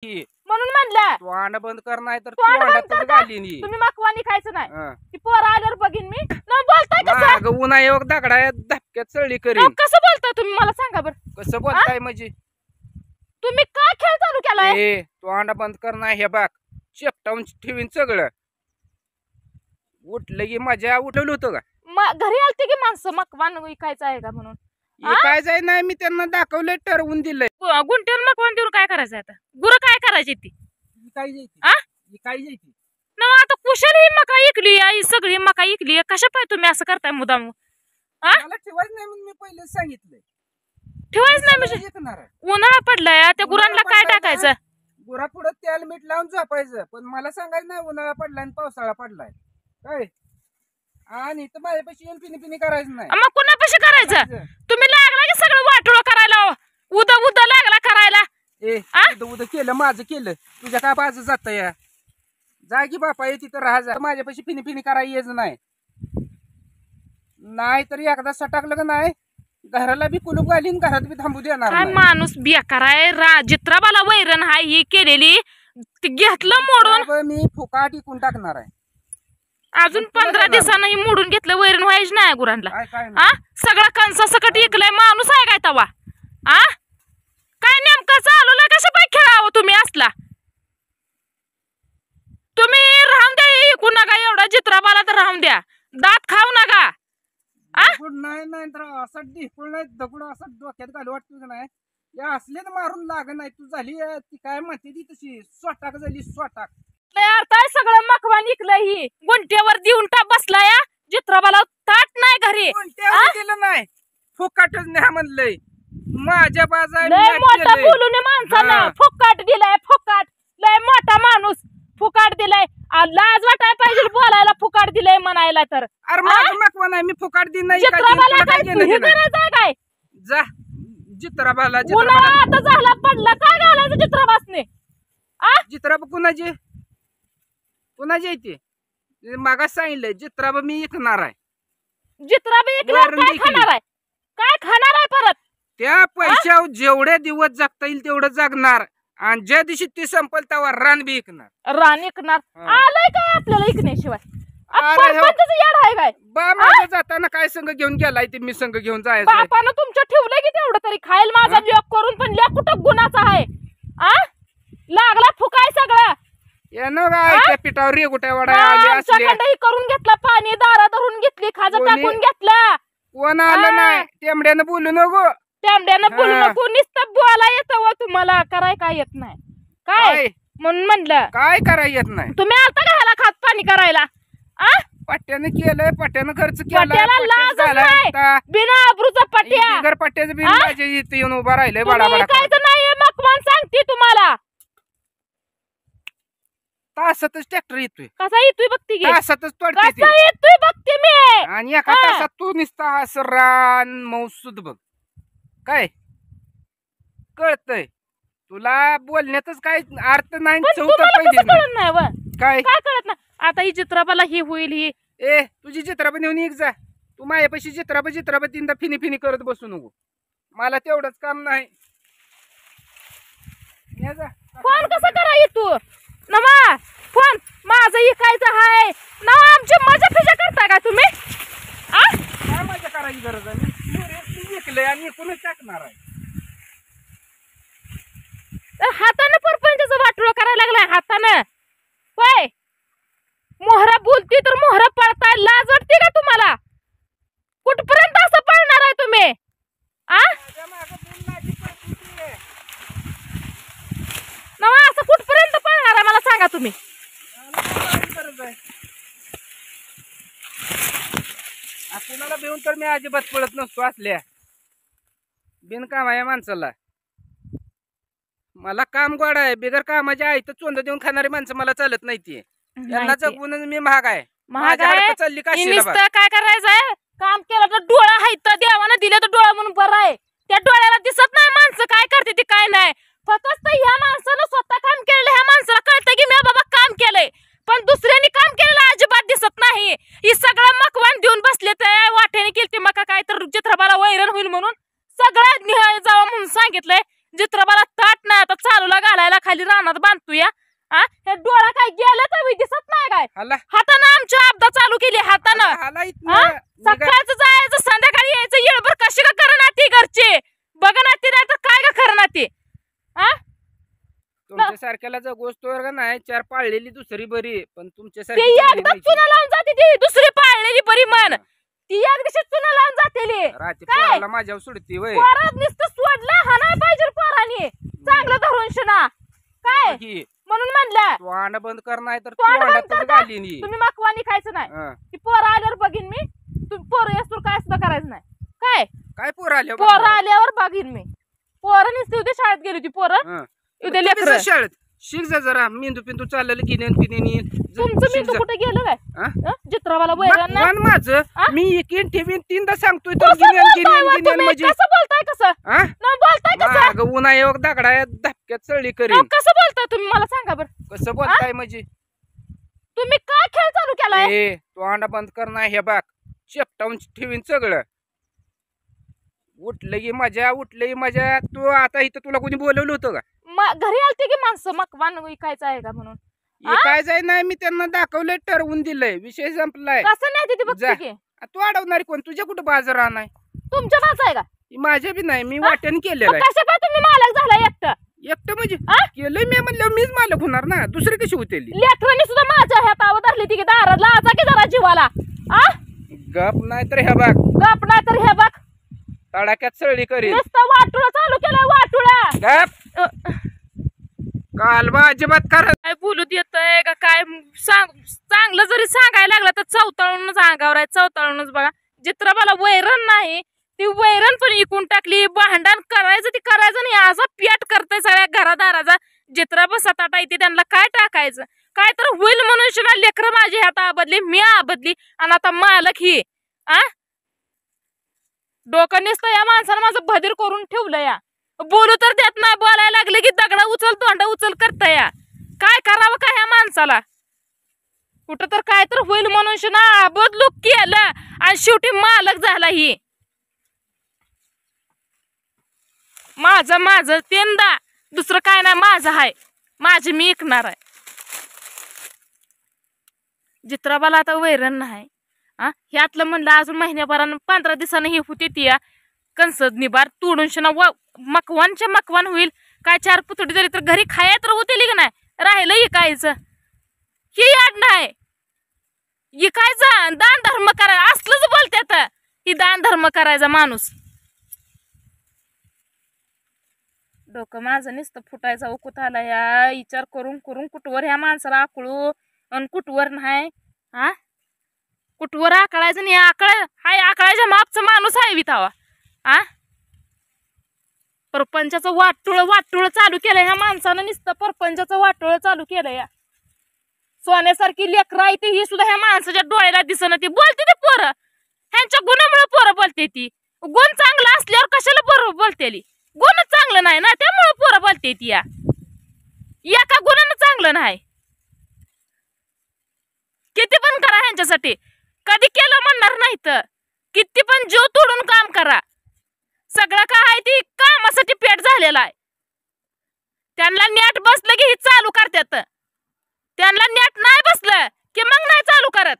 की म्हणून म्हणलं तोंड बंद कर नाही तर तोंड बंद तोंडातच कर का? घालीन ही. तुम्ही मकवानी खायचं नाही हं. ती पोरं आल्यावर बघीन मी न बोलताय कसं मागं उन्हा योग दगडा धक्क्यात चळली न करीन. कसं बोलताय तुम्ही मला सांगा बरं कसं बोलताय म्हणजे तुम्ही काय खेळ चालू केलाय ए तोंड बंद कर नाही हे बाग शेपटावून ठेवीन सगळं. उठलं की मजा उठवलं होतं का घरी आलते की माणसं मकवान विकायचं आहे का म्हणून काय जाय नाही मी त्यांना दाखवलंय ठरवून दिलंय. गुंठ्यावर मकवान देऊन काय करायचं आता गुरं काय करायची ती काय जायची आ? काय जायची न आता कुशल ही मका इकली आई सगळी मका इकली कशा पाहिजे तुम्ही असं करताय मुदाम मला ठेवायचं नाही म्हणून मी पहिलेच सांगितलंय. ठेवायच नाही म्हणजे येणार आहे. उन्हाळा पडलाय त्या गुरांना काय टाकायचं गुरा पुढं तेल मीठ लावून झोपायचं पण मला सांगायचं नाही उन्हाळा पडलाय आणि पावसाळा पडलाय काय आणि इथं माझ्यापाशी येऊन पिणी पिणी करायचं नाही. मग कुणापाशी करायचं तुम्ही लागला की सगळं वाटोळ करायला उदा उदा लागला करायला उद केलं माझं केलं तुझ्या काय बाजू जात या जा की बापा ये तिथं राहा जा माझ्यापाशी पिणी पिणी करायला यायचं नाही तर एकदा सटाकलं का नाही घराला बी कुलूप घालीन घरात बी थांबू देणार काय नाही. माणूस बेकार आहे जित्राबाला वैरण हाय ही केलेली ती घेतलं मोडून मी फुकाट इकून टाकणार आहे. अजून 15 दिवसांनी मोडून घेतलं वैरण व्हायच नाही गुरांना काय सगळा कंसा सकट इकलाय माणूस आहे काय तवा काय नेमकं चालवलं कसं पाय खेळावं तुम्ही असला तुम्ही राहून द्या इकू नका एवढा जित्राबाला तर राहून द्या दात खाऊ नका नाही तर असं ढिकूळ नाही दगड असं डोक्यात घालू वाटतो का नाही या असले तर मारून लाग नाही तू झाली ती काय म्हणते ती तशी स्वटाक झाली स्वटाक अर्थ सगळं मखवान इकलंय ही गुंठ्यावर देऊन बसला या जित्राबाला ताट नाही घरी केलं नाही फुकाटच नाही म्हणलंय माझ्या बाजा लय मोठा बोलून माणसानं फुकाट दिलाय फुकाट लय मोठा माणूस फुकाट दिलाय लाज वाटाय पाहिजे बोलायला फुकाट दिलाय म्हणायला तर अरे माझं मकवान आहे मी फुकाट दिन नाही जित्राबाला काय करायचं काय जा जित्राबाला आता झाला पडला काय घालायचं जित्राबासने जित्राबा कुणाची येते मागास सांगितलंय जित्राबा मी ऐकणार आहे. जित्राबा ऐकणार काय खाणार आहे काय खाणार आहे परत त्या पैशावर जेवढे दिवस जगता येईल तेवढं जगणार आणि ज्या दिवशी ती संपल तेव्हा रान बी ऐकणार रान ऐकणार आलंय काय आपल्याला ऐकण्याशिवाय येड आहे काय बा माझं जाताना काय संघ घेऊन गेलाय ते मी संघ घेऊन जायचं बापानं तुमच्या ठेवलंय की तेवढं तरी खायला माझा लेख करून पण लेख कुठं गुणाचा आहे लागला फुकाय सगळं त्या पिठावर रेगुट्या वडा करून घेतला पाणी दारा धरून घेतली खाजा टाकून घेतला कोण आलं नाही टेमड्यानं बोलू नको टेमड्यानं बोलू नको नुसतं बोला येतं व तुम्हाला कराय काय येत नाही काय म्हणून म्हणलं काय करायला येत नाही तुम्ही आता घाला खात पाणी करायला पट्ट्यानं केलंय पट्ट्यानं खर्च केला बिना अब्रूचा पट्ट्या घर पट्ट्याचं बिल माझ्या इथे येऊन उभा राहिलंय बडा नाहीये मकवान सांगते तुम्हाला तासातच ट्रॅक्टर येतोय कसा येतोय बघती तासातच कसा येतोय बघते मी आणि एका तासात तू निसता असं रान मौसूद बघ काय कळतय तुला बोलण्यातच काय अर्थ नाही काय कळत ना आता ही चित्राबाला ही होईल ही तुझी चित्राबा नेऊन एक जा तू माझ्यापाशी चित्राबा तीनदा फिनी फिनी करत बसू नको मला तेवढंच काम नाही. फोन कसं कराय तू नमा फोन माझं इकायचं आहे ना आमची मजा फिजा करता का तुम्ही काय मजा करायची गरज आहे विकलंय आणि एकूणच टाकणार आहे. हातानं परपंचाचं वाटोळं करायला लागलाय हातानं होय मोहरा बोलती तर मोहरा पडताय लाज वाटते का तुम्हाला कुठपर्यंत असं पळणार आहे तुम्ही नवा असं कुठपर्यंत पळणार आहे मला सांगा तुम्ही कुणाला भिवून तर मी अजिबात पळत नसतो असल्या बिनकाम आहे माणसाला मला काम गोड आहे बिगर कामाची आई तर चोंद देऊन खाणारी माणसं मला चालत नाही ती यांना जगून मी महाग आहे चालली काय करायचंय काम केलं तर डोळा आहे तर देवानं दिलं तर डोळा म्हणून बरं आहे त्या डोळ्याला दिसत नाही माणसं काय करते ती काय नाही फक्त ह्या माणसानं स्वतः काम केलेलं ह्या माणसाला कळतं की मी बाबा काम केलंय पण दुसऱ्यांनी काम केलेलं अजिबात दिसत नाही. ही सगळं मकवान देऊन बसले तर वाट्याने केलती मका काय तर जित्राबाला वैरण होईल म्हणून सगळं जावं म्हणून सांगितलंय. जित्राबाला ताट नाही आता चालूला घालायला खाली रानात डोक्यात बांधतो या हे डोळा काय गेलं तर दिसत नाही काय हाला हातानं आमच्या अपदा चालू केली हातानं हाला इथनं सकाळचं जायचं संध्याकाळी यायचं येळभर कशी का करणार ती घरचे बघ ना ती नाही तर काय का करणार ती तुमच्या सारख्याला जर गोष्ट वर्ग नाही 4 पाळलेली दुसरी बरी पण तुमच्या ती एकदा चुना लावून जाते ती दुसरी पाळलेली बरी मन ती एकदा चुना लावून जातेली रात्री पोराला माझ्यावर सोडती वय पोरात नुसतं सोडलं हा नाही पाहिजे पोराने चांगलं धरून शिना काय म्हणून म्हणलं तू अंड बंद कर नाही तर तोंड बंद तोंडातच कर. घालीन तुम्ही मकवानी खायचं नाही ती पोरं आल्यावर बघीन मी तुम्ही पोरं येस्तोर काय सुद्धा करायचं नाही काय काय पोर आले पोरं आल्यावर बघीन मी पोरं नुसती उद्या शाळेत गेली होती पोरं उद्या लेकरं शाळेत शिक जा जरा मेंदू पिंदू चाललेलं गिनेन पिनेन तुमचं मी कुठे गेलं काय चित्रावाला बैरण नाही माझं मी एकीन ठेवीन 3दा सांगतोय तर कसं गिनेन बोलताय वा गिनेन तुम्ही? म्हणजे कसं बोलताय कसं न बोलताय कसं मागं उन्हायोग दगडा धपक्यात चळली करीन कसं बोलताय तुम्ही मला सांगा बरं कसं बोलताय म्हणजे तुम्ही काय खेळ चालू केलाय ए तू अंडा बंद कर ना हे बाग चेपटावून ठेवीन सगळं उठलं की मजा तू आता इथं तुला कोणी बोलवलं होतं का घरी आलते की माणसं मकवान विकायचं आहे का म्हणून काय जाय नाही मी त्यांना दाखवलंय ठरवून दिलंय विषय संपलाय कसं नाही ते बघते की तू अडवणारी कोण तुझ्या कुठं बाजार राहणार तुमच्या माझं आहे का माझ्या बी नाही मी वाट्याने केलेलं आहे कशा काय तुम्ही मालक झाला एकटं म्हणजे केलंय मी म्हणलं मीच मालक होणार ना दुसरी कशी होतेली लेकरांनी सुद्धा माझ्या हातावर धरली ती दारात लाजा की जरा जीवाला गप नाही तर हे बाग गप नाही तर हे बघ तडाक्यात सळी करीन नुसतं वाटुळा चालू केलं वाटुळा गप कालवा अजिबात कर काय बोलू देतय का काय चांगलं जरी सांगायला लागलं तर चौताळूनच अंगावर आहे चौताळूनच बघा चित्रपाला वैरण नाही ती वैरण पण इकून टाकली भांडण करायचं ती करायचं नाही असा पेट करतय सगळ्या घरादाराचा चित्रा सताटा येते त्यांना काय टाकायचं काय तर होईल म्हणून लेकरं माझी हात आबदली मी आबदली आणि आता मालक ही डोकं नुसतं या माणसानं माझं भदीर करून ठेवलं या बोलू तर देत नाही बोलायला लागले की दगडा उचल तोंडा उचल करता या काय करावं का ह्या माणसाला कुठं तर काय तर होईल म्हणून ना बदलू केलं आणि शेवटी मालक झाला ही माझं तीनदा दुसरं काय नाही माझं आहे माझी मी ऐकणार आहे चित्राबाला आता वैरण नाही ह्यातलं म्हणलं अजून महिन्याभरानं 15 दिवसानं ही होती ती कंसद निबार तोडून शिना मकवानच्या मकवान होईल काय 4 पुतडी जरी तर घरी खाया तर होतील का नाही राहिलं इकायचं ही याड नाही इकायचं दान धर्म करायचं असलंच बोलतात ही दान धर्म करायचा माणूस डोकं माझं नुसतं फुटायचा उकूत आला या विचार करून कुठवर ह्या माणसाला आकळू आणि कुठवर नाही कुठवर आकळायचं नाही आकळायच्या मागचा माणूस आहे वितावा परपंचाचं वाटोळ चालू केलं ह्या माणसानं नुसतं परपंचाचं वाटोळ चालू केलं या सोन्यासारखी लेकरं आहे ती ही सुद्धा ह्या माणसाच्या डोळ्याला दिसणं ती बोलते ती पोरं ह्यांच्या गुणामुळे पोरं बोलते ती गुण चांगला असल्यावर कशाला पोरं बोलतेली गुणच चांगलं नाही ना त्यामुळे पोरं बोलते ती या एका गुणानं चांगलं नाही किती पण करा ह्यांच्यासाठी कधी केलं म्हणणार नाही तर किती पण जीव तोडून काम करा सगळं काय आहे ती कामासाठी पेट झालेला आहे त्यांना नेट बसलं की ही चालू करतात त्यांना नेट नाही बसलं की मग नाही चालू करत